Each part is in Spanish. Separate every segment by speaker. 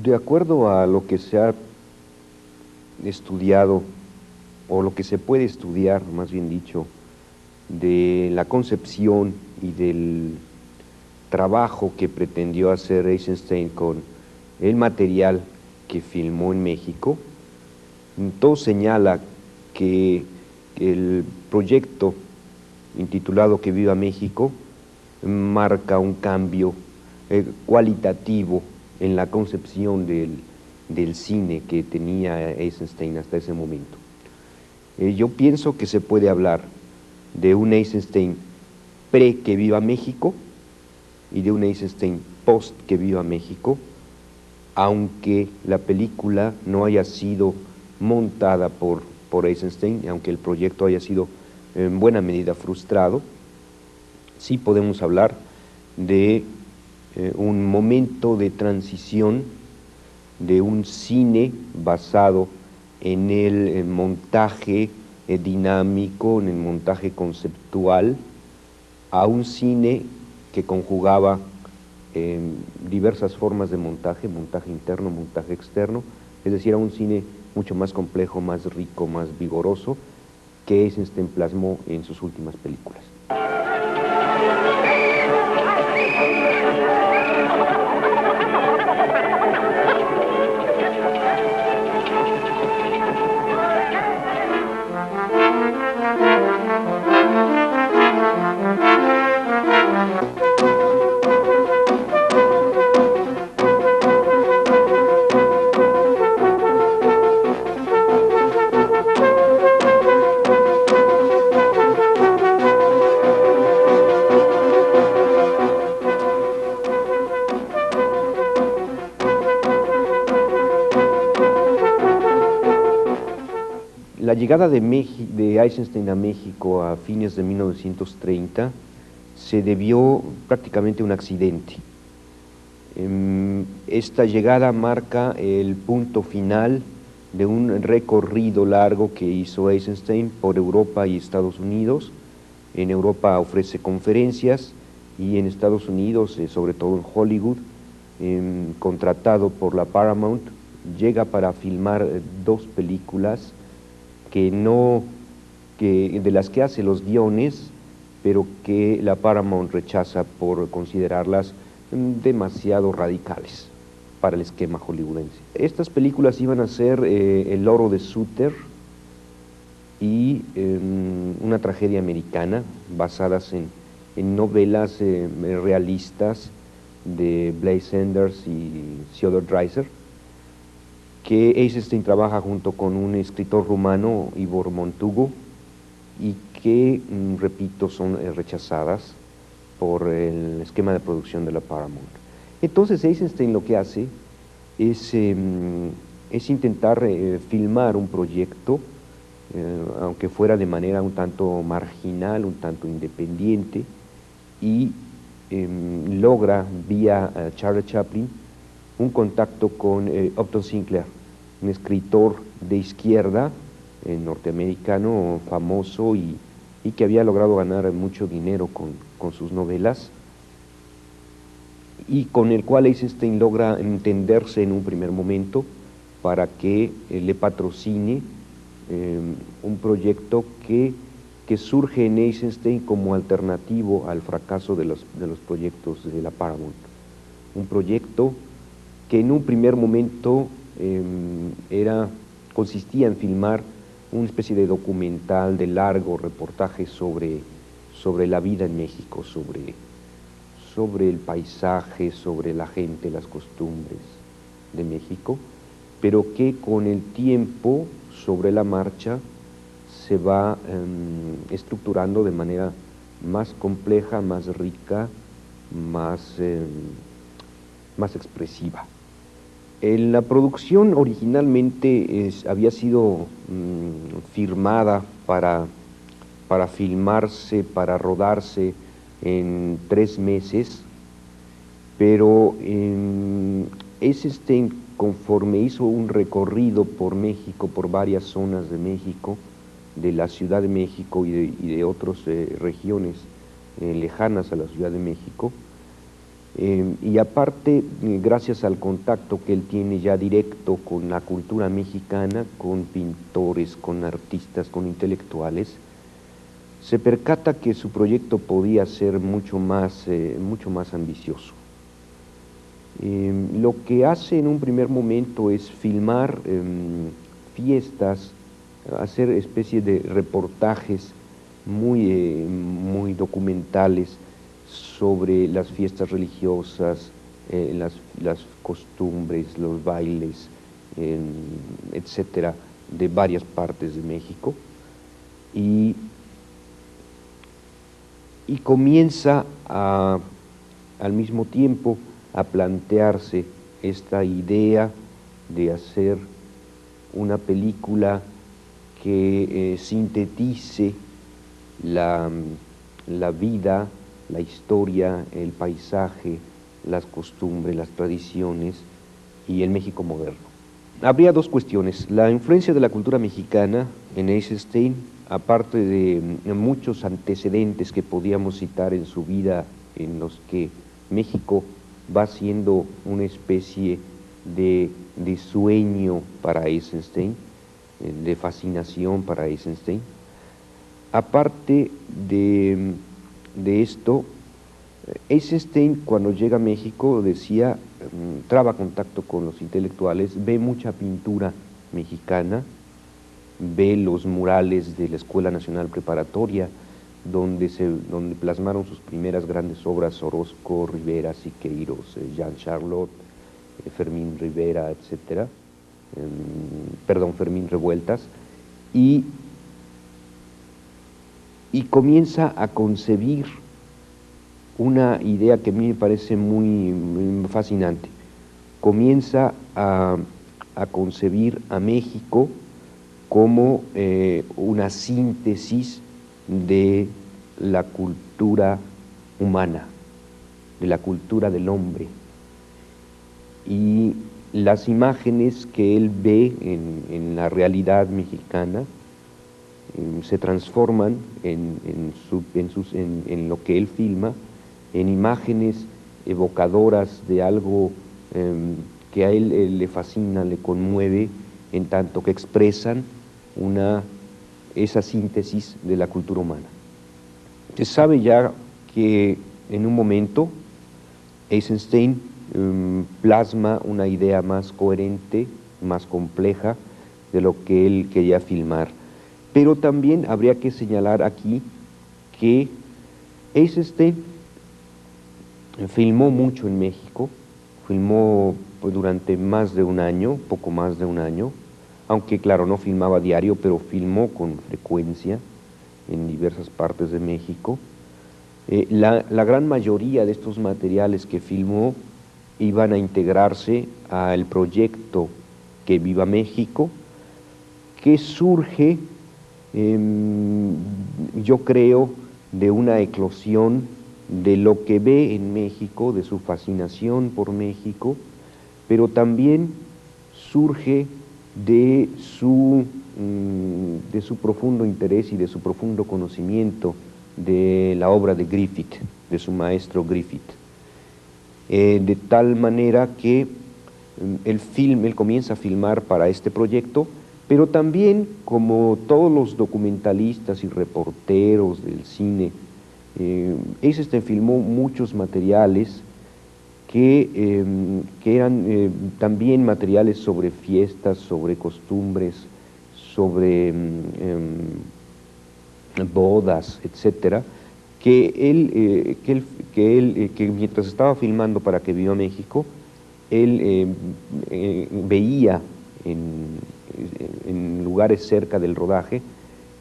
Speaker 1: De acuerdo a lo que se ha estudiado, o lo que se puede estudiar, más bien dicho, de la concepción y del trabajo que pretendió hacer Eisenstein con el material que filmó en México, todo señala que el proyecto intitulado Que Viva México marca un cambio cualitativo en la concepción del cine que tenía Eisenstein hasta ese momento. Yo pienso que se puede hablar de un Eisenstein pre-Que Viva México y de un Eisenstein post-Que Viva México, aunque la película no haya sido montada por Eisenstein, aunque el proyecto haya sido en buena medida frustrado, sí podemos hablar de un momento de transición de un cine basado en el montaje dinámico, en el montaje conceptual, a un cine que conjugaba diversas formas de montaje, montaje interno, montaje externo, es decir, a un cine mucho más complejo, más rico, más vigoroso, que Eisenstein plasmó en sus últimas películas. La llegada de Eisenstein a México a fines de 1930 se debió prácticamente a un accidente. Esta llegada marca el punto final de un recorrido largo que hizo Eisenstein por Europa y Estados Unidos. En Europa ofrece conferencias y en Estados Unidos, sobre todo en Hollywood, contratado por la Paramount, llega para filmar dos películas de las que hace los guiones, pero que la Paramount rechaza por considerarlas demasiado radicales para el esquema hollywoodense. Estas películas iban a ser El Oro de Suter y Una tragedia americana, basadas en novelas realistas de Blaise Sanders y Theodor Dreiser, que Eisenstein trabaja junto con un escritor rumano, Ivor Montugu, y que, repito, son rechazadas por el esquema de producción de la Paramount. Entonces Eisenstein lo que hace es intentar filmar un proyecto, aunque fuera de manera un tanto marginal, un tanto independiente, y logra vía Charlie Chaplin un contacto con Upton Sinclair, un escritor de izquierda norteamericano famoso y que había logrado ganar mucho dinero con sus novelas, y con el cual Eisenstein logra entenderse en un primer momento para que le patrocine un proyecto que surge en Eisenstein como alternativo al fracaso de los proyectos de la Paramount. Un proyecto que en un primer momento consistía en filmar una especie de documental de largo reportaje sobre la vida en México, sobre el paisaje, sobre la gente, las costumbres de México, pero que con el tiempo, sobre la marcha, se va estructurando de manera más compleja, más rica, más expresiva. La producción originalmente había sido firmada para filmarse, para rodarse en 3 meses, pero Eisenstein, conforme hizo un recorrido por México, por varias zonas de México, de la Ciudad de México y de otras regiones lejanas a la Ciudad de México, Y aparte, gracias al contacto que él tiene ya directo con la cultura mexicana, con pintores, con artistas, con intelectuales, se percata que su proyecto podía ser mucho más ambicioso. Lo que hace en un primer momento es filmar fiestas, hacer especie de reportajes muy documentales sobre las fiestas religiosas, las costumbres, los bailes, etcétera, de varias partes de México. Y comienza al mismo tiempo a plantearse esta idea de hacer una película que sintetice la vida, la historia, el paisaje, las costumbres, las tradiciones y el México moderno. Habría dos cuestiones: la influencia de la cultura mexicana en Eisenstein, aparte de muchos antecedentes que podíamos citar en su vida, en los que México va siendo una especie de sueño para Eisenstein, de fascinación para Eisenstein. Aparte de esto, Eisenstein, cuando llega a México, decía, traba contacto con los intelectuales, ve mucha pintura mexicana, ve los murales de la Escuela Nacional Preparatoria, donde plasmaron sus primeras grandes obras Orozco, Rivera, Siqueiros, Jean Charlotte, Fermín Rivera, etcétera, Fermín Revueltas, y comienza a concebir una idea que a mí me parece muy fascinante. Comienza a concebir a México como una síntesis de la cultura humana, de la cultura del hombre. Y las imágenes que él ve en la realidad mexicana se transforman en lo que él filma, en imágenes evocadoras de algo que a él le fascina, le conmueve, en tanto que expresan esa síntesis de la cultura humana. Se sabe ya que en un momento Eisenstein plasma una idea más coherente, más compleja de lo que él quería filmar. Pero también habría que señalar aquí que Eisenstein filmó mucho en México, filmó durante más de un año, poco más de un año, aunque claro, no filmaba diario, pero filmó con frecuencia en diversas partes de México. La gran mayoría de estos materiales que filmó iban a integrarse al proyecto Que Viva México, que surge, yo creo, de una eclosión de lo que ve en México, de su fascinación por México, pero también surge de su profundo interés y de su profundo conocimiento de la obra de Griffith, de su maestro Griffith. De tal manera que él comienza a filmar para este proyecto, pero también, como todos los documentalistas y reporteros del cine, Eisenstein filmó muchos materiales que eran también materiales sobre fiestas, sobre costumbres, sobre bodas, etcétera, que mientras estaba filmando para Que Viva México, él veía en lugares cerca del rodaje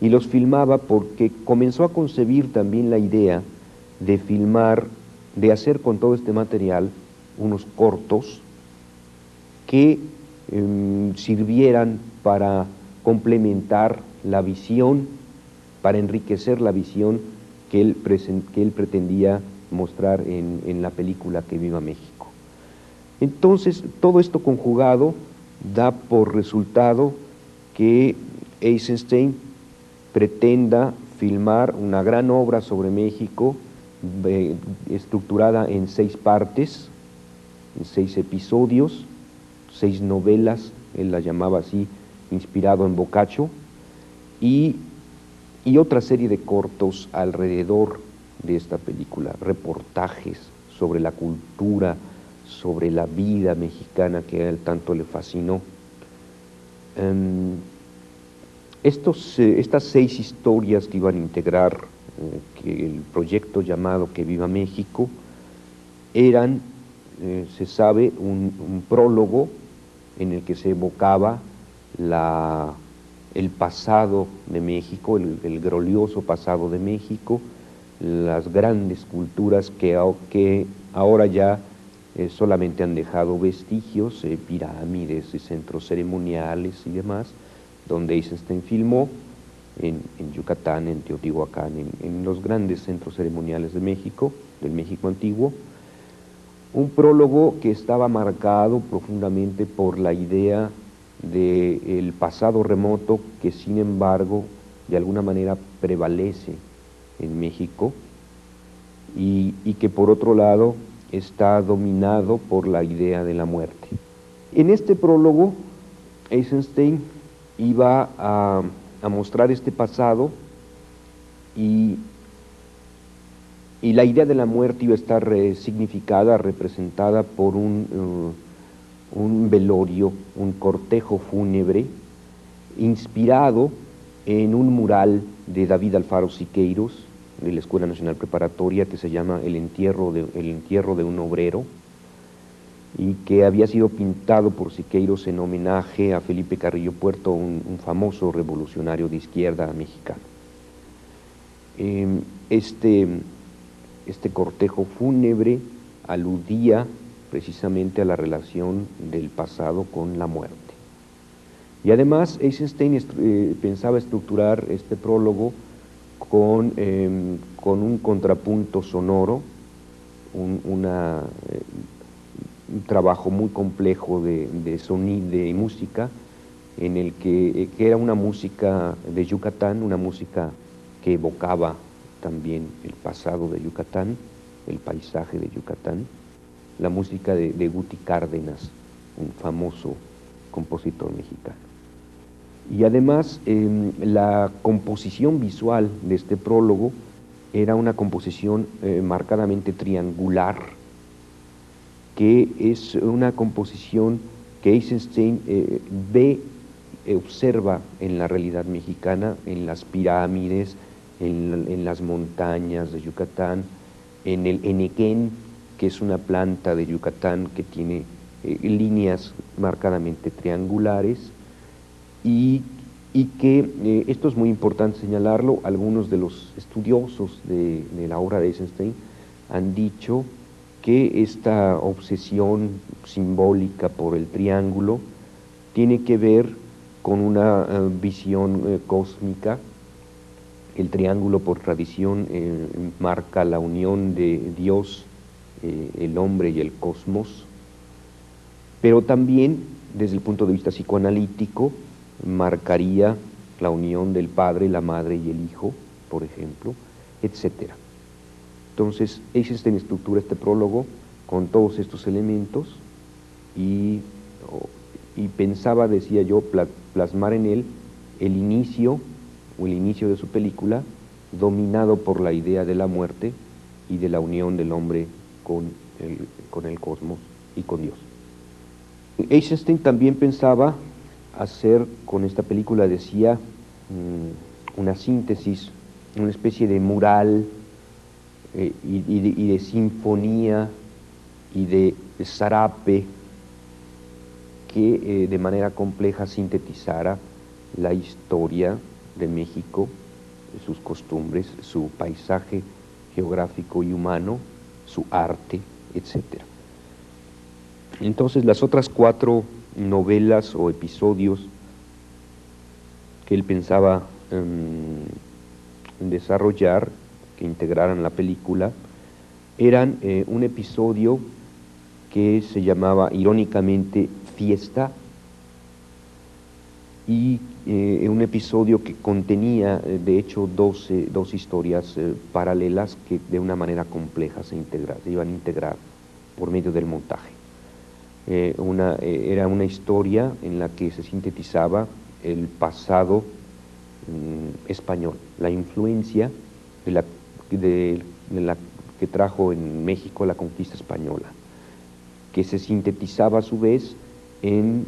Speaker 1: y los filmaba, porque comenzó a concebir también la idea de filmar, de hacer con todo este material unos cortos que sirvieran para complementar la visión, para enriquecer la visión que él pretendía mostrar en la película Que Viva México. Entonces, todo esto conjugado da por resultado que Eisenstein pretenda filmar una gran obra sobre México estructurada en 6 partes, en 6 episodios, 6 novelas, él las llamaba así, inspirado en Boccaccio, y otra serie de cortos alrededor de esta película, reportajes sobre la cultura, sobre la vida mexicana que a él tanto le fascinó. Estas 6 historias que iban a integrar que el proyecto llamado Que Viva México eran, se sabe, un prólogo en el que se evocaba el pasado de México, el glorioso pasado de México, las grandes culturas que ahora ya solamente han dejado vestigios, pirámides, centros ceremoniales y demás, donde Eisenstein filmó en Yucatán, en Teotihuacán, en los grandes centros ceremoniales de México, del México antiguo. Un prólogo que estaba marcado profundamente por la idea del pasado remoto que sin embargo de alguna manera prevalece en México y que por otro lado está dominado por la idea de la muerte. En este prólogo Eisenstein iba a mostrar este pasado y la idea de la muerte iba a estar significada, representada por un velorio, un cortejo fúnebre, inspirado en un mural de David Alfaro Siqueiros, de la Escuela Nacional Preparatoria, que se llama El entierro de un obrero, y que había sido pintado por Siqueiros en homenaje a Felipe Carrillo Puerto, un famoso revolucionario de izquierda mexicano. Este cortejo fúnebre aludía precisamente a la relación del pasado con la muerte. Y además Eisenstein pensaba estructurar este prólogo con un contrapunto sonoro, un trabajo muy complejo de sonido, de música, en el que era una música de Yucatán, una música que evocaba también el pasado de Yucatán, el paisaje de Yucatán, la música de Guti Cárdenas, un famoso compositor mexicano. Y además la composición visual de este prólogo era una composición marcadamente triangular, que es una composición que Eisenstein observa en la realidad mexicana, en las pirámides, en las montañas de Yucatán, en el enequén, que es una planta de Yucatán que tiene líneas marcadamente triangulares, y que esto es muy importante señalarlo. Algunos de los estudiosos de la obra de Eisenstein han dicho que esta obsesión simbólica por el triángulo tiene que ver con una visión cósmica. El triángulo por tradición marca la unión de Dios, el hombre y el cosmos, pero también desde el punto de vista psicoanalítico marcaría la unión del padre, la madre y el hijo, por ejemplo, etcétera. Entonces Eisenstein estructura este prólogo con todos estos elementos y pensaba, decía yo, plasmar en él el inicio de su película, dominado por la idea de la muerte y de la unión del hombre con el cosmos y con Dios. Eisenstein también pensaba hacer con esta película, decía, una síntesis, una especie de mural y de sinfonía y de zarape que de manera compleja sintetizara la historia de México, sus costumbres, su paisaje geográfico y humano, su arte, etc. Entonces las otras 4 novelas o episodios que él pensaba desarrollar, que integraran la película, eran un episodio que se llamaba irónicamente Fiesta, y un episodio que contenía, de hecho, dos historias paralelas que de una manera compleja se iban a integrar por medio del montaje. Era una historia en la que se sintetizaba el pasado español, la influencia de la que trajo en México la conquista española, que se sintetizaba a su vez en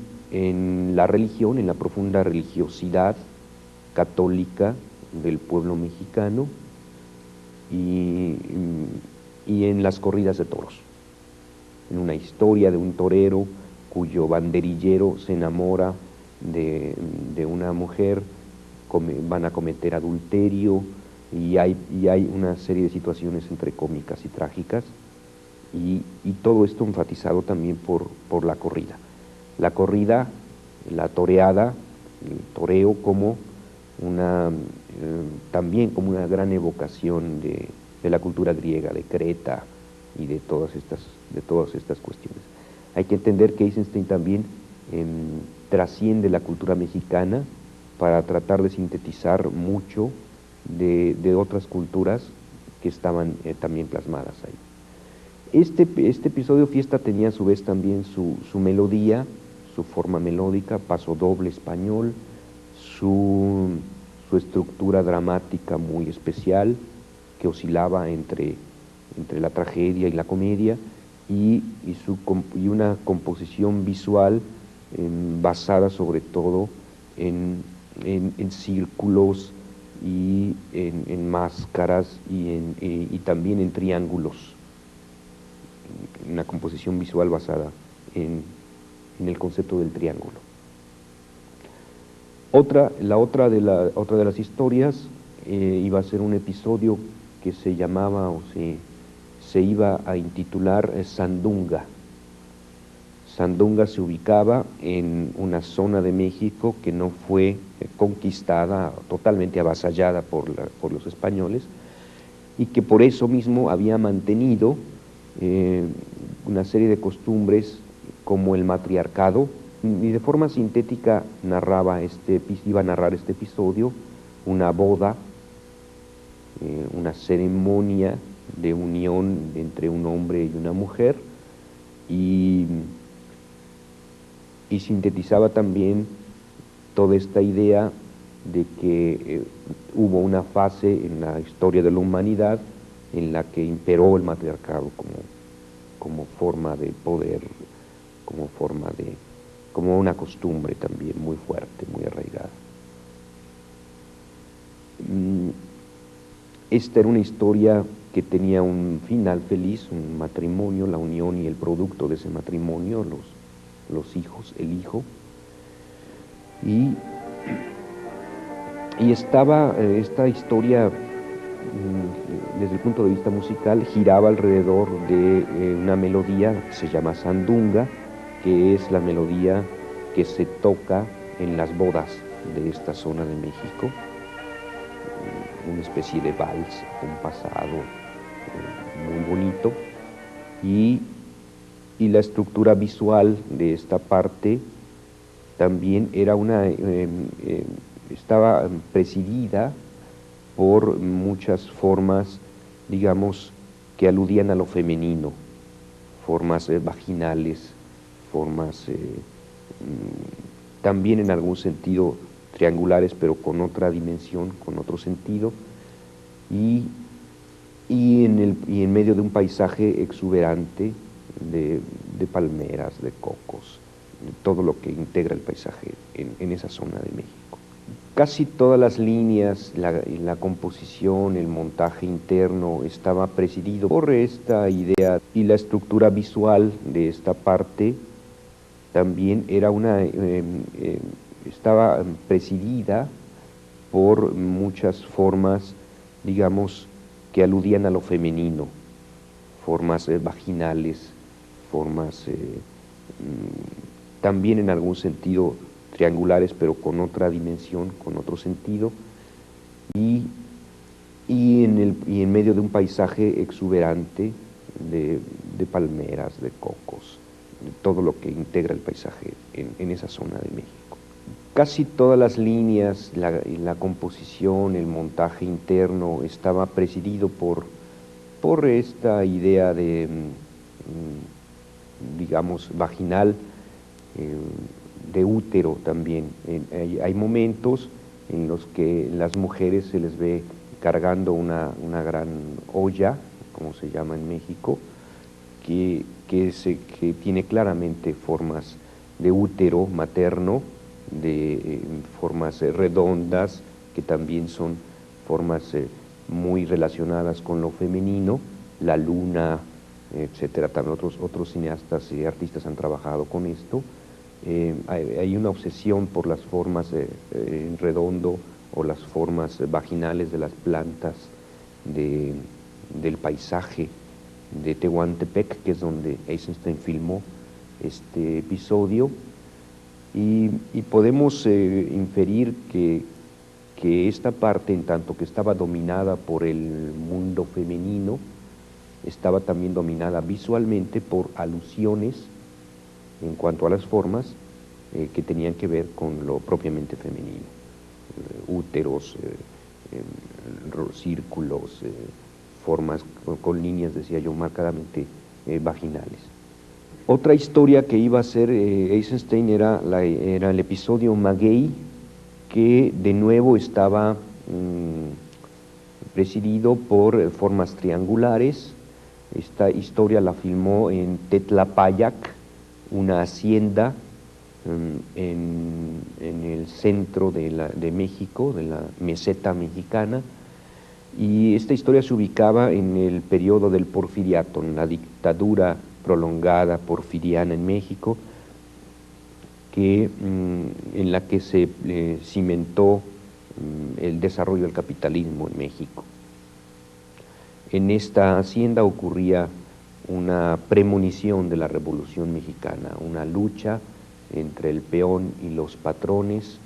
Speaker 1: la religión, en la profunda religiosidad católica del pueblo mexicano y en las corridas de toros, en una historia de un torero cuyo banderillero se enamora de una mujer, van a cometer adulterio y hay una serie de situaciones entre cómicas y trágicas y todo esto enfatizado también por la corrida. La corrida, la toreada, el toreo como también como una gran evocación de la cultura griega, de Creta y de todas estas cuestiones. Hay que entender que Eisenstein también trasciende la cultura mexicana para tratar de sintetizar mucho de otras culturas que estaban también plasmadas ahí. Este episodio Fiesta tenía a su vez también su melodía, su forma melódica, paso doble español, su estructura dramática muy especial, que oscilaba entre la tragedia y la comedia, y una composición visual basada sobre todo en círculos y en máscaras y también en triángulos, una composición visual basada en el concepto del triángulo. Otra de las historias iba a ser un episodio que se llamaba o se iba a intitular Sandunga. Sandunga se ubicaba en una zona de México que no fue conquistada, totalmente avasallada por los españoles, y que por eso mismo había mantenido una serie de costumbres como el matriarcado, y de forma sintética iba a narrar este episodio, una boda, una ceremonia de unión entre un hombre y una mujer, y sintetizaba también toda esta idea de que hubo una fase en la historia de la humanidad en la que imperó el matriarcado como forma de poder, como una costumbre también muy fuerte, muy arraigada. Esta era una historia que tenía un final feliz, un matrimonio, la unión y el producto de ese matrimonio, los hijos, el hijo, y esta historia desde el punto de vista musical giraba alrededor de una melodía que se llama Sandunga, que es la melodía que se toca en las bodas de esta zona de México, una especie de vals compasado muy bonito, y la estructura visual de esta parte también era estaba presidida por muchas formas, digamos, que aludían a lo femenino, formas vaginales, formas también en algún sentido triangulares, pero con otra dimensión, con otro sentido, y en medio de un paisaje exuberante de palmeras, de cocos, de todo lo que integra el paisaje en esa zona de México. Casi todas las líneas, la composición, el montaje interno estaba presidido por esta idea, y la estructura visual de esta parte también era estaba presidida por muchas formas, digamos, que aludían a lo femenino, formas vaginales, formas también en algún sentido triangulares, pero con otra dimensión, con otro sentido, y en medio de un paisaje exuberante de palmeras, de cocos, de todo lo que integra el paisaje en esa zona de México. casi todas las líneas, la composición, el montaje interno estaba presidido por esta idea de, digamos, vaginal, de útero también. Hay momentos en los que las mujeres se les ve cargando una gran olla, como se llama en México, que tiene claramente formas de útero materno, de formas redondas, que también son formas muy relacionadas con lo femenino, la luna, etcétera. También otros cineastas y artistas han trabajado con esto. Hay una obsesión por las formas en redondo o las formas vaginales de las plantas, del paisaje de Tehuantepec, que es donde Eisenstein filmó este episodio, y podemos inferir que esta parte, en tanto que estaba dominada por el mundo femenino, estaba también dominada visualmente por alusiones en cuanto a las formas que tenían que ver con lo propiamente femenino, úteros, círculos, formas con líneas, decía yo, marcadamente vaginales. Otra historia que iba a hacer Eisenstein era el episodio Maguey, que de nuevo estaba presidido por formas triangulares. Esta historia la filmó en Tetlapayac, una hacienda en el centro de México, de la meseta mexicana, y esta historia se ubicaba en el periodo del porfiriato, en la dictadura prolongada porfiriana en México, en la que se cimentó el desarrollo del capitalismo en México. En esta hacienda ocurría una premonición de la Revolución Mexicana, una lucha entre el peón y los patrones,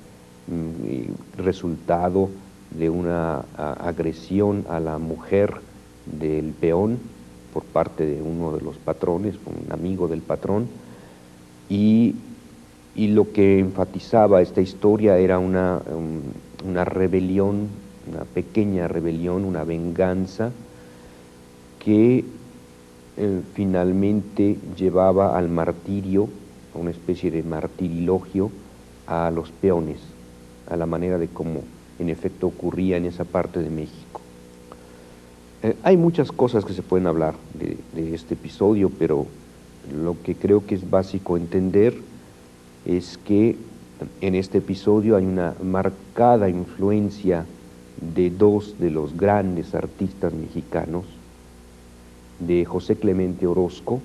Speaker 1: resultado de una agresión a la mujer del peón por parte de uno de los patrones, un amigo del patrón, y lo que enfatizaba esta historia era una rebelión, una pequeña rebelión, una venganza que finalmente llevaba al martirio, a una especie de martirilogio a los peones, a la manera de cómo en efecto ocurría en esa parte de México. Hay muchas cosas que se pueden hablar de este episodio, pero lo que creo que es básico entender es que en este episodio hay una marcada influencia de dos de los grandes artistas mexicanos, de José Clemente Orozco.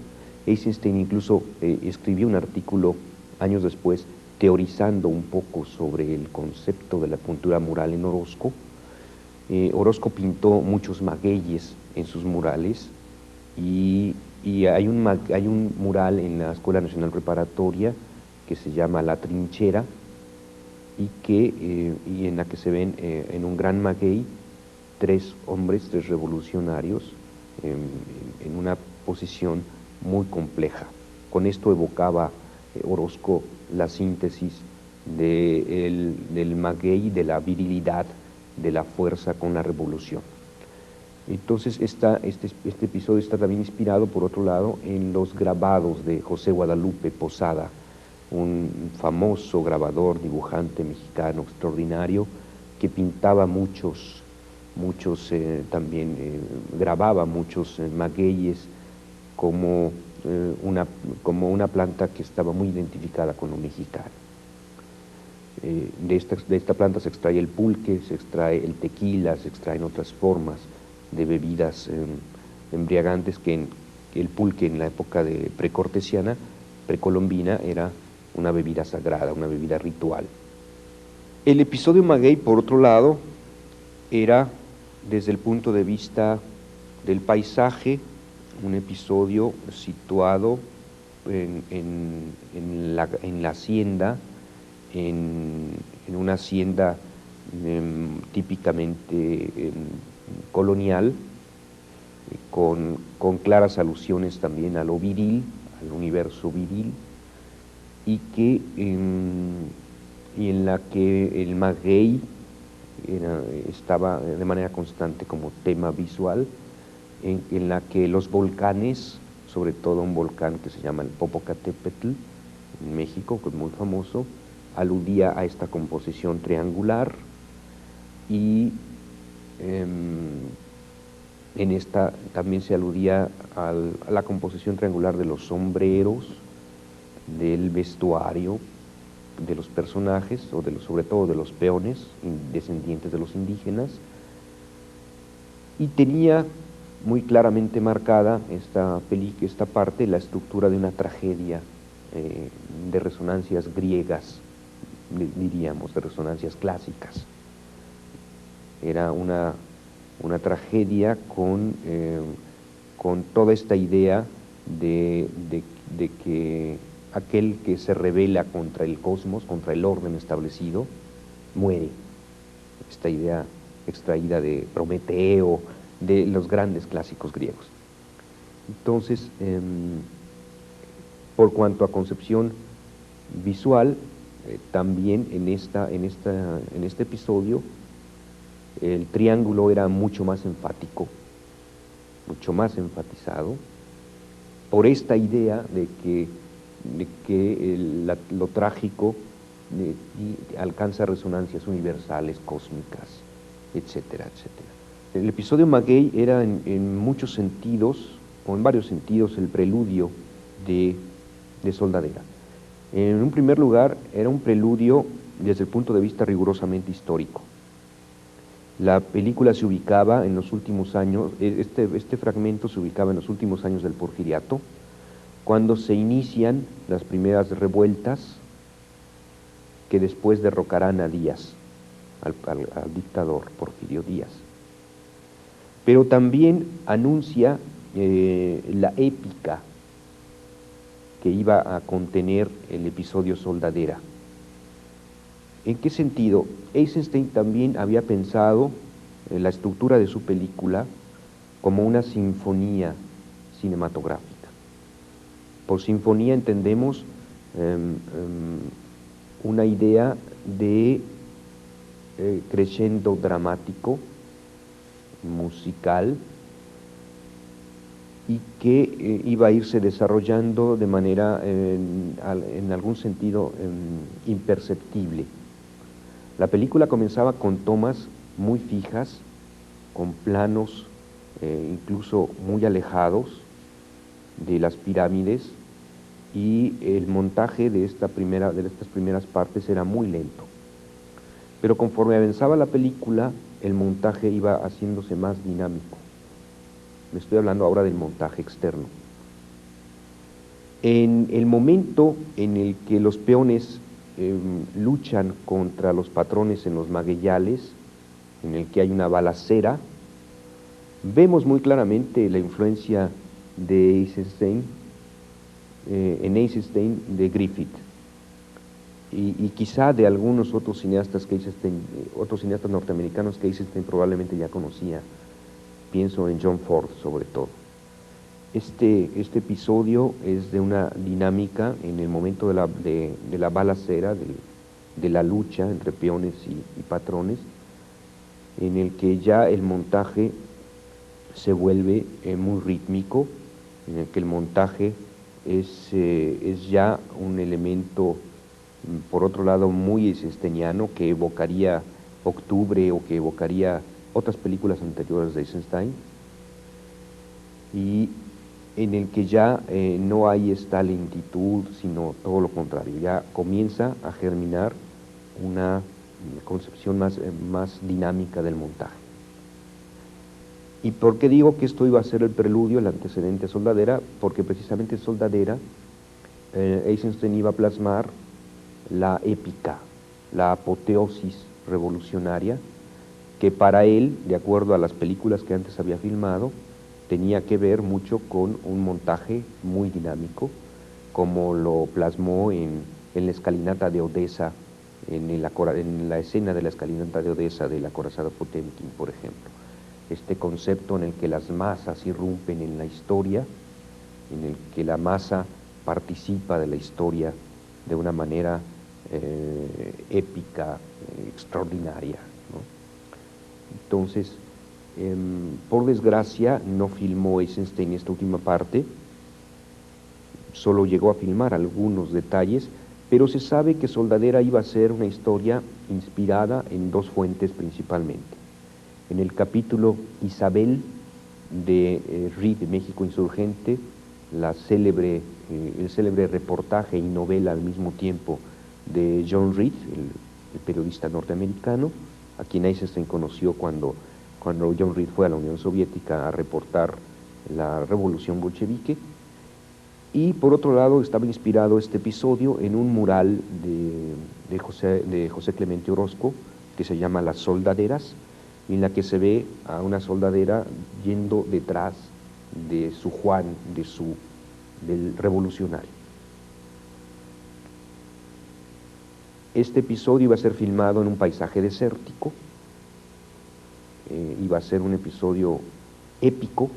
Speaker 1: Eisenstein incluso escribió un artículo años después teorizando un poco sobre el concepto de la pintura mural en Orozco. Orozco pintó muchos magueyes en sus murales, y hay un mural en la Escuela Nacional Preparatoria que se llama La Trinchera, y en la que se ven en un gran maguey tres hombres, tres revolucionarios, en una posición muy compleja. Con esto evocaba Orozco la síntesis del maguey, de la virilidad, de la fuerza con la revolución. Entonces este episodio está también inspirado, por otro lado, en los grabados de José Guadalupe Posada, un famoso grabador, dibujante mexicano extraordinario, que pintaba también grababa muchos magueyes como una planta que estaba muy identificada con lo mexicano. De esta planta se extrae el pulque, se extrae el tequila, se extraen otras formas de bebidas embriagantes, que el pulque en la época precortesiana, precolombina, era una bebida sagrada, una bebida ritual. El episodio maguey, por otro lado, era, desde el punto de vista del paisaje, un episodio situado en la hacienda, en una hacienda típicamente colonial, con claras alusiones también a lo viril, al universo viril, y que y en la que el maguey estaba de manera constante como tema visual, en la que los volcanes, sobre todo un volcán que se llama el Popocatépetl, en México, que es muy famoso, aludía a esta composición triangular, y en esta también se aludía a la composición triangular de los sombreros, del vestuario, de los personajes, sobre todo de los peones, descendientes de los indígenas, y tenía muy claramente marcada esta parte, la estructura de una tragedia de resonancias griegas, diríamos, de resonancias clásicas. Era una tragedia con toda esta idea de que aquel que se rebela contra el cosmos, contra el orden establecido, muere. Esta idea extraída de Prometeo, de los grandes clásicos griegos. Entonces, por cuanto a concepción visual, también en este episodio, el triángulo era mucho más enfático, mucho más enfatizado, por esta idea de que lo trágico alcanza resonancias universales, cósmicas, etcétera, etcétera. El episodio Maguey era en muchos sentidos, o en varios sentidos, el preludio de Soldadera. En un primer lugar, era un preludio desde el punto de vista rigurosamente histórico. La película se ubicaba en los últimos años, este fragmento se ubicaba en los últimos años del Porfiriato, cuando se inician las primeras revueltas que después derrocarán a Díaz, al dictador Porfirio Díaz. Pero también anuncia la épica que iba a contener el episodio Soldadera. ¿En qué sentido? Eisenstein también había pensado la estructura de su película como una sinfonía cinematográfica. Por sinfonía entendemos una idea de crescendo dramático, musical, y que iba a irse desarrollando de manera, en algún sentido, imperceptible. La película comenzaba con tomas muy fijas, con planos incluso muy alejados de las pirámides, y el montaje de estas primeras partes era muy lento. Pero conforme avanzaba la película, el montaje iba haciéndose más dinámico. Me estoy hablando ahora del montaje externo. En el momento en el que los peones luchan contra los patrones en los magueyales, en el que hay una balacera, vemos muy claramente la influencia de Eisenstein, de Griffith, y quizá de algunos otros cineastas norteamericanos que Eisenstein probablemente ya conocía. Pienso en John Ford sobre todo. Este episodio es de una dinámica en el momento de la balacera, de la lucha entre peones y patrones, en el que ya el montaje se vuelve muy rítmico, en el que el montaje es ya un elemento, por otro lado, muy eisensteiniano, que evocaría Octubre o que evocaría otras películas anteriores de Eisenstein, y en el que ya no hay esta lentitud, sino todo lo contrario, ya comienza a germinar una concepción más dinámica del montaje. ¿Y por qué digo que esto iba a ser el preludio, el antecedente a Soldadera? Porque precisamente en Soldadera Eisenstein iba a plasmar la épica, la apoteosis revolucionaria, que para él, de acuerdo a las películas que antes había filmado, tenía que ver mucho con un montaje muy dinámico, como lo plasmó en la escalinata de Odessa, en la escena de la escalinata de Odessa del acorazado Potemkin, por ejemplo. Este concepto en el que las masas irrumpen en la historia, en el que la masa participa de la historia de una manera épica, extraordinaria, ¿no? Entonces, por desgracia, no filmó Eisenstein esta última parte, solo llegó a filmar algunos detalles, pero se sabe que Soldadera iba a ser una historia inspirada en dos fuentes principalmente. En el capítulo Isabel de Reed, México Insurgente, el célebre reportaje y novela al mismo tiempo de John Reed, el periodista norteamericano, a quien Eisenstein conoció cuando John Reed fue a la Unión Soviética a reportar la revolución bolchevique. Y por otro lado estaba inspirado este episodio en un mural de José Clemente Orozco, que se llama Las Soldaderas, en la que se ve a una soldadera yendo detrás de su Juan, del revolucionario. Este episodio iba a ser filmado en un paisaje desértico, iba a ser un episodio épico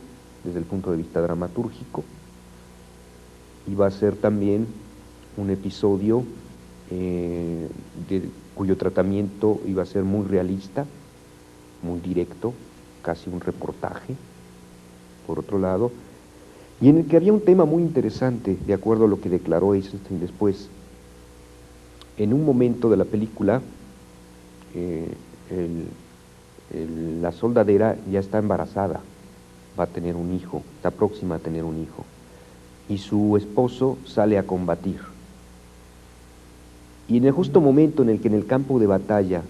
Speaker 1: desde el punto de vista dramatúrgico, iba a ser también un episodio cuyo tratamiento iba a ser muy realista, muy directo, casi un reportaje, por otro lado, y en el que había un tema muy interesante, de acuerdo a lo que declaró Eisenstein después. En un momento de la película, la soldadera ya está embarazada, va a tener un hijo, está próxima a tener un hijo, y su esposo sale a combatir. Y en el justo momento en el que en el campo de batalla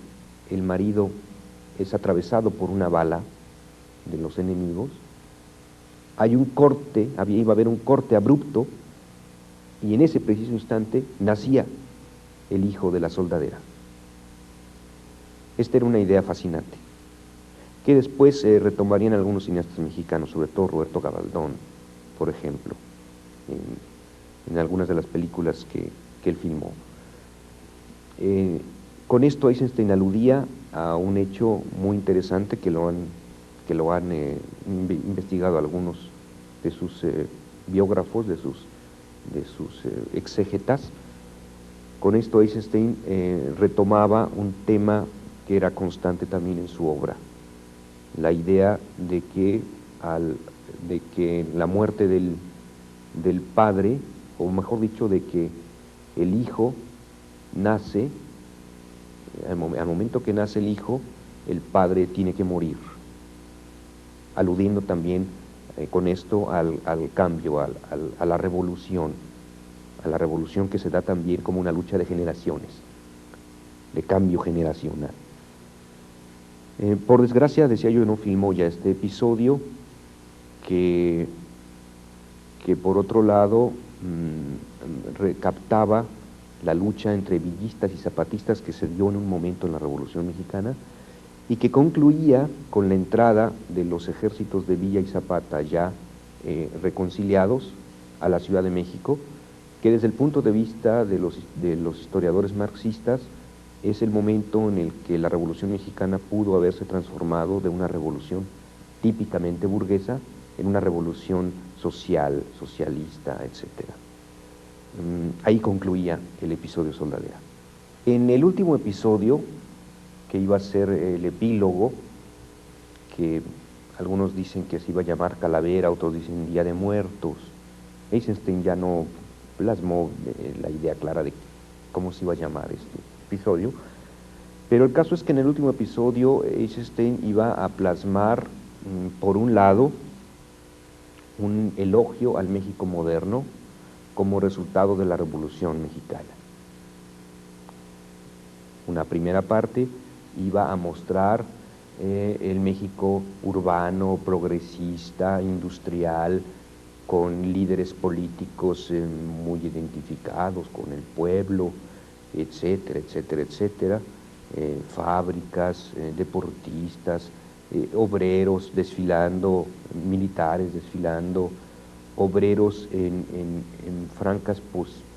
Speaker 1: el marido es atravesado por una bala de los enemigos, iba a haber un corte abrupto, y en ese preciso instante nacía el hijo de la soldadera. Esta era una idea fascinante, que después retomarían algunos cineastas mexicanos, sobre todo Roberto Gabaldón, por ejemplo, en algunas de las películas que él filmó. Con esto Eisenstein aludía a un hecho muy interesante que lo han investigado algunos de sus biógrafos, de sus exégetas. Con esto Eisenstein retomaba un tema que era constante también en su obra, la idea de que la muerte del padre, o mejor dicho, de que el hijo nace, al momento que nace el hijo, el padre tiene que morir, aludiendo también con esto al cambio, a la revolución que se da también como una lucha de generaciones, de cambio generacional. Por desgracia, decía yo, no filmó ya este episodio, que por otro lado recaptaba la lucha entre villistas y zapatistas que se dio en un momento en la Revolución Mexicana, y que concluía con la entrada de los ejércitos de Villa y Zapata ya reconciliados a la Ciudad de México, que desde el punto de vista de los historiadores marxistas es el momento en el que la Revolución Mexicana pudo haberse transformado de una revolución típicamente burguesa en una revolución social, socialista, etc. Ahí concluía el episodio Soldadera. En el último episodio, que iba a ser el epílogo, que algunos dicen que se iba a llamar Calavera, otros dicen Día de Muertos, Eisenstein ya no plasmó la idea clara de cómo se iba a llamar este episodio, pero el caso es que en el último episodio Eisenstein iba a plasmar, por un lado, un elogio al México moderno como resultado de la Revolución Mexicana. Una primera parte iba a mostrar el México urbano, progresista, industrial, con líderes políticos muy identificados con el pueblo, etcétera, etcétera, etcétera, fábricas, deportistas, obreros desfilando, militares desfilando, obreros en francas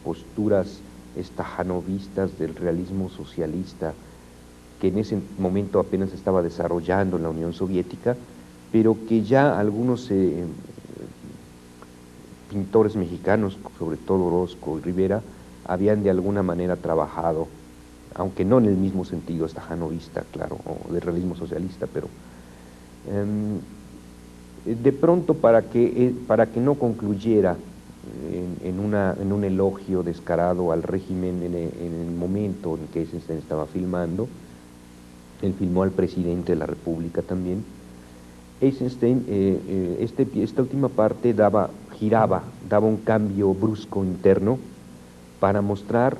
Speaker 1: posturas estajanovistas del realismo socialista, que en ese momento apenas estaba desarrollando en la Unión Soviética, pero que ya algunos pintores mexicanos, sobre todo Orozco y Rivera, habían de alguna manera trabajado, aunque no en el mismo sentido stajanovista, claro, o de realismo socialista, pero de pronto para que no concluyera en un elogio descarado al régimen en el momento en que Eisenstein estaba filmando, él filmó al presidente de la República también. Eisenstein, esta última parte daba un cambio brusco interno para mostrar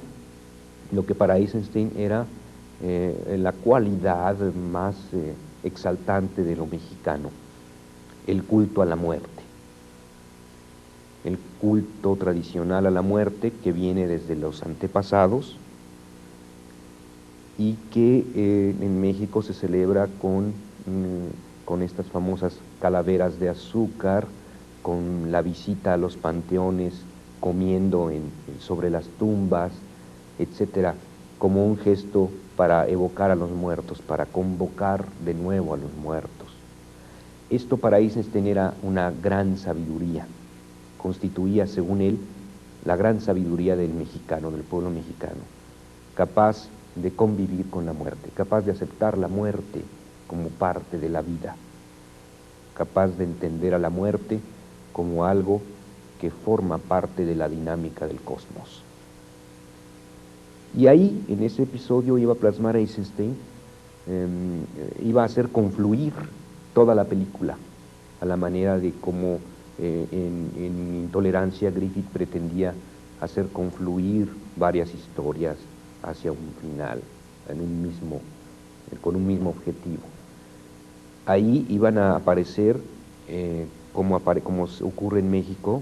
Speaker 1: lo que para Eisenstein era la cualidad más exaltante de lo mexicano, el culto a la muerte, el culto tradicional a la muerte que viene desde los antepasados y que en México se celebra con estas famosas calaveras de azúcar, con la visita a los panteones, comiendo sobre las tumbas, etcétera, como un gesto para evocar a los muertos, para convocar de nuevo a los muertos. Esto para Eisenstein era una gran sabiduría, constituía, según él, la gran sabiduría del mexicano, del pueblo mexicano, capaz de convivir con la muerte, capaz de aceptar la muerte como parte de la vida, capaz de entender a la muerte como algo que forma parte de la dinámica del cosmos. Y ahí, en ese episodio, iba a plasmar Eisenstein, iba a hacer confluir toda la película, a la manera de cómo en Intolerancia Griffith pretendía hacer confluir varias historias hacia un final, con un mismo objetivo. Ahí iban a aparecer, como ocurre en México,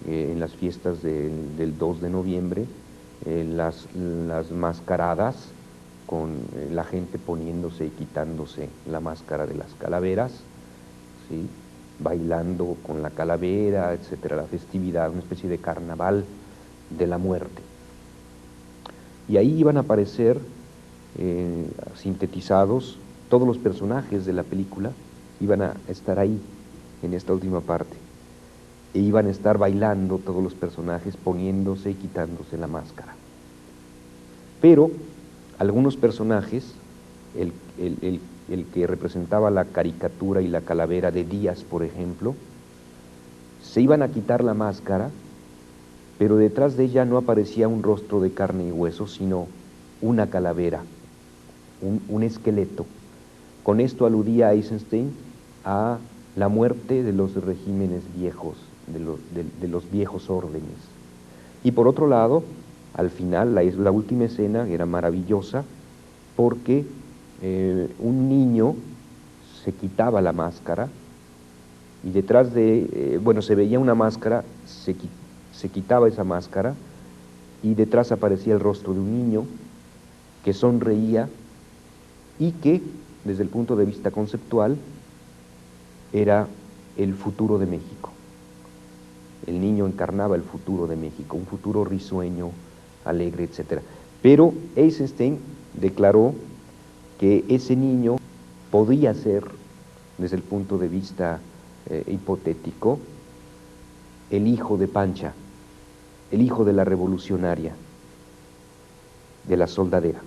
Speaker 1: en las fiestas del 2 de noviembre, las mascaradas, con la gente poniéndose y quitándose la máscara de las calaveras, ¿sí?, bailando con la calavera, etcétera, la festividad, una especie de carnaval de la muerte. Y ahí iban a aparecer sintetizados todos los personajes de la película, iban a estar ahí en esta última parte, e iban a estar bailando todos los personajes, poniéndose y quitándose la máscara. Pero algunos personajes, el que representaba la caricatura y la calavera de Díaz, por ejemplo, se iban a quitar la máscara, pero detrás de ella no aparecía un rostro de carne y hueso, sino una calavera, un esqueleto. Con esto aludía Eisenstein a la muerte de los regímenes viejos, de los viejos órdenes. Y por otro lado, al final, la última escena era maravillosa porque un niño se quitaba la máscara y detrás se veía una máscara, se quitaba esa máscara y detrás aparecía el rostro de un niño que sonreía y que, desde el punto de vista conceptual, era el futuro de México. El niño encarnaba el futuro de México, un futuro risueño, alegre, etc. Pero Eisenstein declaró que ese niño podía ser, desde el punto de vista hipotético, el hijo de Pancha, el hijo de la revolucionaria, de la soldadera.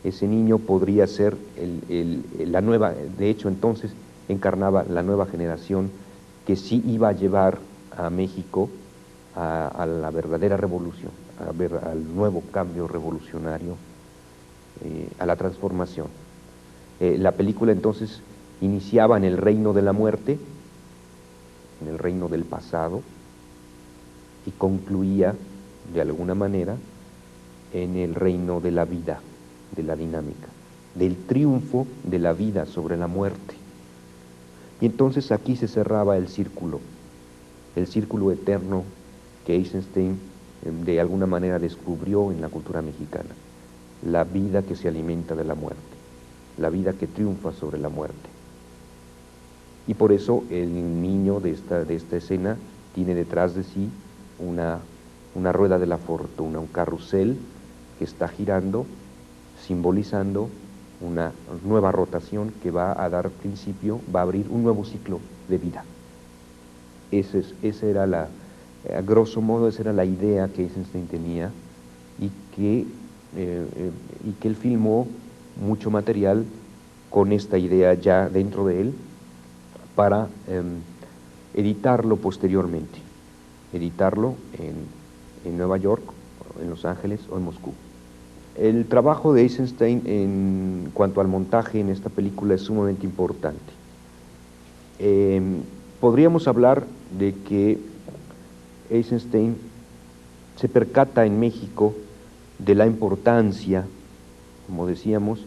Speaker 1: Ese niño podría ser la nueva, de hecho entonces encarnaba la nueva generación que sí iba a llevar a México a la verdadera revolución, al nuevo cambio revolucionario, a la transformación. La película entonces iniciaba en el reino de la muerte, en el reino del pasado, y concluía de alguna manera en el reino de la vida, de la dinámica, del triunfo de la vida sobre la muerte. Y entonces aquí se cerraba el círculo eterno que Eisenstein de alguna manera descubrió en la cultura mexicana, la vida que se alimenta de la muerte, la vida que triunfa sobre la muerte. Y por eso el niño de esta escena tiene detrás de sí una rueda de la fortuna, un carrusel que está girando, simbolizando una nueva rotación que va a dar principio, va a abrir un nuevo ciclo de vida. Esa era A grosso modo esa era la idea que Eisenstein tenía y que él filmó mucho material con esta idea ya dentro de él para editarlo posteriormente, editarlo en Nueva York, en Los Ángeles o en Moscú. El trabajo de Eisenstein en cuanto al montaje en esta película es sumamente importante. Podríamos hablar de que Eisenstein se percata en México de la importancia, como decíamos,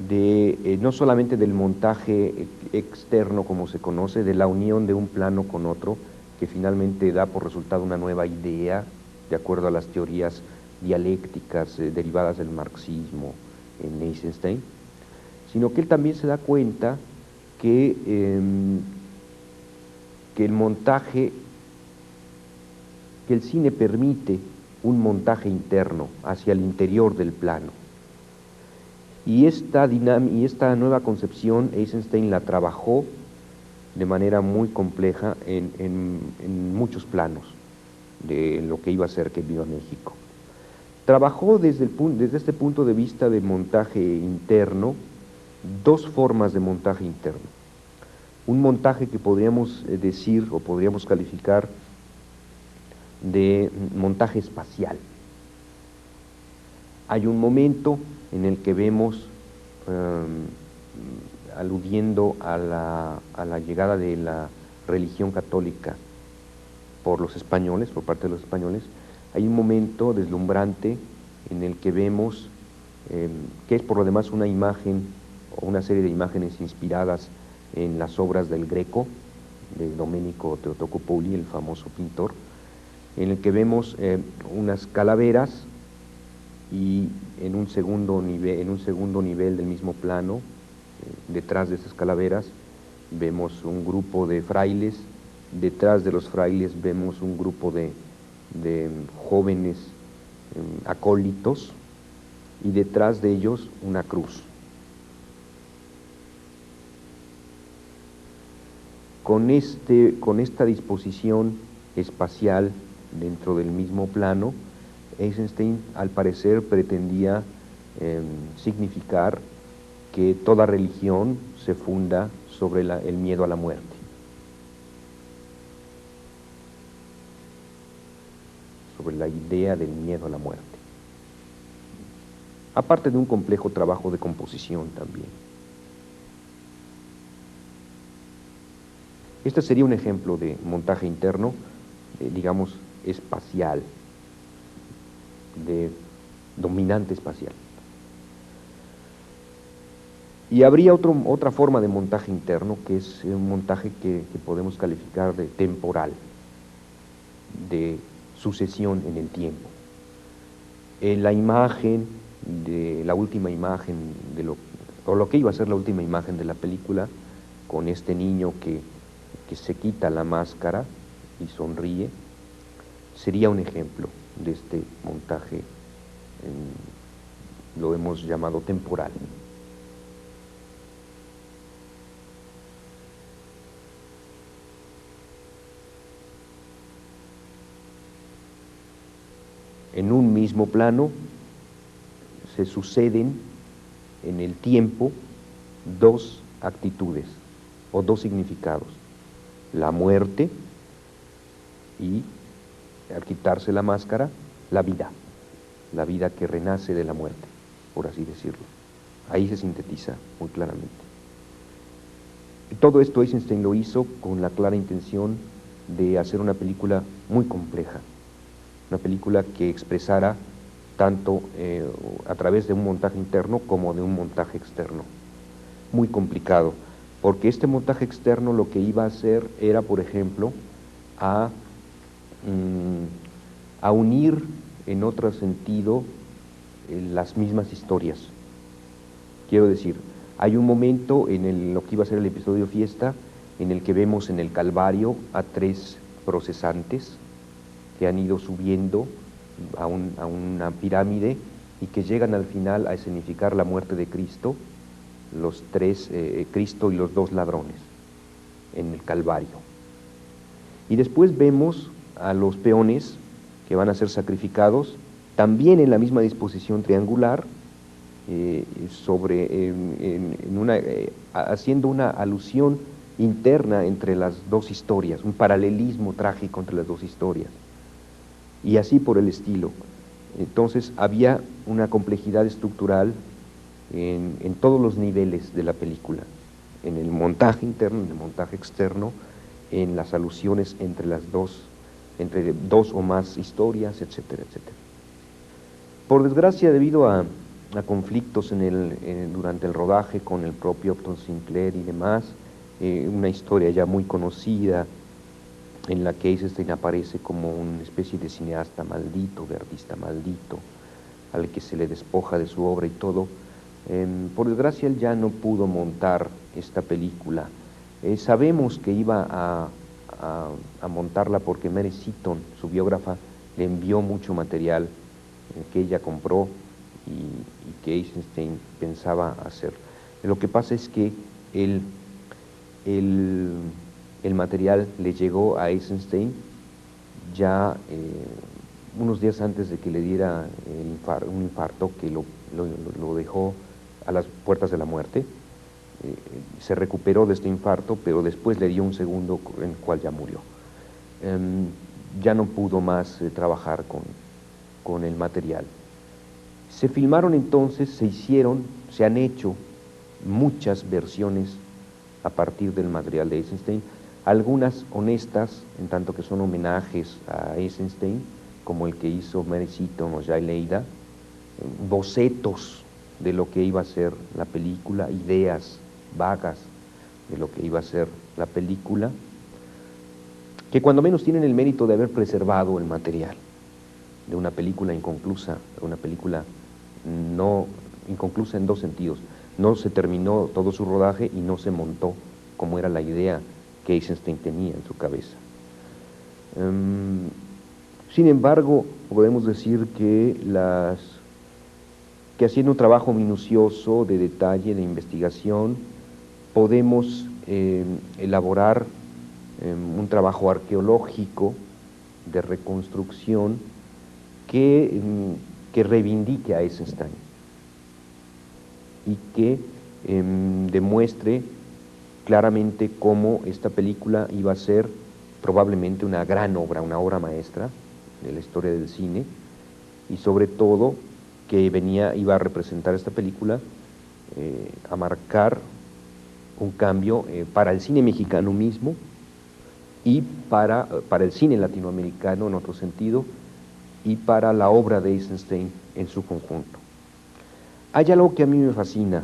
Speaker 1: de no solamente del montaje externo como se conoce, de la unión de un plano con otro, que finalmente da por resultado una nueva idea, de acuerdo a las teorías dialécticas derivadas del marxismo en Eisenstein, sino que él también se da cuenta que el montaje, que el cine permite un montaje interno hacia el interior del plano. Y esta nueva concepción Eisenstein la trabajó de manera muy compleja en muchos planos de lo que iba a ser que Viva México. Trabajó desde este punto de vista de montaje interno, dos formas de montaje interno. Un montaje que podríamos decir o podríamos calificar de montaje espacial. Hay un momento en el que vemos, aludiendo a la llegada de la religión católica por los españoles, por parte de los españoles, hay un momento deslumbrante en el que vemos, que es por lo demás una imagen o una serie de imágenes inspiradas en las obras del Greco, de Domenico Totocopuli, el famoso pintor, en el que vemos unas calaveras y en un segundo nivel del mismo plano, detrás de esas calaveras, vemos un grupo de frailes, detrás de los frailes vemos un grupo de jóvenes acólitos y detrás de ellos una cruz. Con esta disposición espacial dentro del mismo plano, Eisenstein al parecer pretendía significar que toda religión se funda sobre el miedo a la muerte. Sobre la idea del miedo a la muerte. Aparte de un complejo trabajo de composición también. Este sería un ejemplo de montaje interno, digamos, espacial, de dominante espacial. Y habría otra forma de montaje interno, que es un montaje que podemos calificar de temporal, de sucesión en el tiempo. La imagen, la última imagen, o lo que iba a ser la última imagen de la película, con este niño que se quita la máscara y sonríe, sería un ejemplo de este montaje, lo hemos llamado temporal. En un mismo plano se suceden en el tiempo dos actitudes o dos significados: la muerte y, al quitarse la máscara, la vida que renace de la muerte, por así decirlo. Ahí se sintetiza muy claramente. Y todo esto Eisenstein lo hizo con la clara intención de hacer una película muy compleja, una película que expresara tanto a través de un montaje interno como de un montaje externo. Muy complicado, porque este montaje externo lo que iba a hacer era, por ejemplo, a unir en otro sentido las mismas historias. Quiero decir, hay un momento en lo que iba a ser el episodio Fiesta, en el que vemos en el Calvario a tres procesantes que han ido subiendo a una pirámide y que llegan al final a escenificar la muerte de Cristo, los tres, Cristo y los dos ladrones, en el Calvario. Y después vemos a los peones que van a ser sacrificados, también en la misma disposición triangular, haciendo una alusión interna entre las dos historias, un paralelismo trágico entre las dos historias, y así por el estilo. Entonces había una complejidad estructural en todos los niveles de la película, en el montaje interno, en el montaje externo, en las alusiones entre dos o más historias, etcétera, etcétera. Por desgracia, debido a conflictos durante el rodaje con el propio Upton Sinclair y demás, una historia ya muy conocida en la que Eisenstein aparece como una especie de cineasta maldito, de artista maldito, al que se le despoja de su obra y todo. Por desgracia, él ya no pudo montar esta película. Sabemos que iba a montarla porque Mary Seaton, su biógrafa, le envió mucho material que ella compró y que Eisenstein pensaba hacer. Lo que pasa es que el material le llegó a Eisenstein ya unos días antes de que le diera un infarto que lo dejó a las puertas de la muerte. Se recuperó de este infarto, pero después le dio un segundo en el cual ya murió. Ya no pudo más trabajar con el material. Se filmaron entonces, se han hecho muchas versiones a partir del material de Eisenstein, algunas honestas, en tanto que son homenajes a Eisenstein, como el que hizo Mary Seaton o Jay Leida, bocetos de lo que iba a ser la película, ideas vagas de lo que iba a ser la película, que cuando menos tienen el mérito de haber preservado el material de una película inconclusa, de una película no inconclusa en dos sentidos. No se terminó todo su rodaje y no se montó como era la idea que Eisenstein tenía en su cabeza. Sin embargo, podemos decir que haciendo un trabajo minucioso de detalle, de investigación, podemos elaborar un trabajo arqueológico de reconstrucción que reivindique a Eisenstein y que demuestre claramente cómo esta película iba a ser probablemente una gran obra, una obra maestra de la historia del cine, y sobre todo que iba a representar esta película, a marcar un cambio para el cine mexicano mismo y para el cine latinoamericano en otro sentido, y para la obra de Eisenstein en su conjunto. Hay algo que a mí me fascina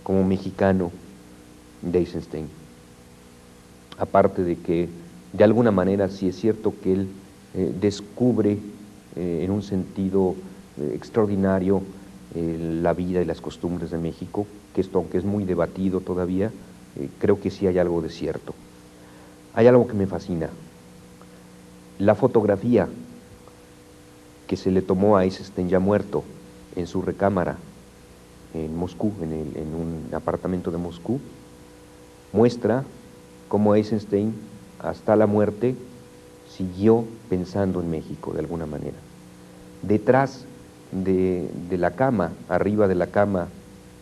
Speaker 1: como mexicano de Eisenstein, aparte de que de alguna manera sí es cierto que él descubre en un sentido extraordinario la vida y las costumbres de México, que esto aunque es muy debatido todavía, creo que sí hay algo de cierto. Hay algo que me fascina, la fotografía que se le tomó a Eisenstein ya muerto en su recámara en Moscú, en un apartamento de Moscú, muestra cómo Eisenstein hasta la muerte siguió pensando en México de alguna manera. Detrás de la cama, arriba de la cama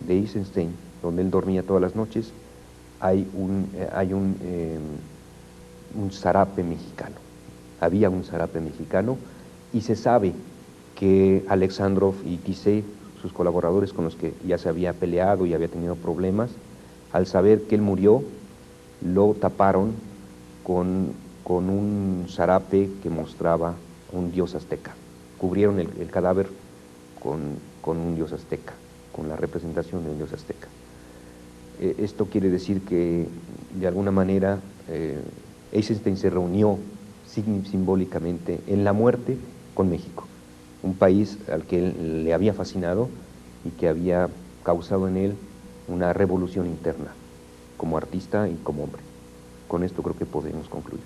Speaker 1: de Eisenstein, donde él dormía todas las noches, hay un zarape mexicano. Había un zarape mexicano, y se sabe que Alexandrov y Tissé, sus colaboradores con los que ya se había peleado y había tenido problemas, al saber que él murió, lo taparon con un zarape que mostraba un dios azteca. Cubrieron el cadáver con un dios azteca, con la representación de un dios azteca. Esto quiere decir que, de alguna manera, Eisenstein se reunió simbólicamente en la muerte con México, un país al que él le había fascinado y que había causado en él una revolución interna, como artista y como hombre. Con esto creo que podemos concluir.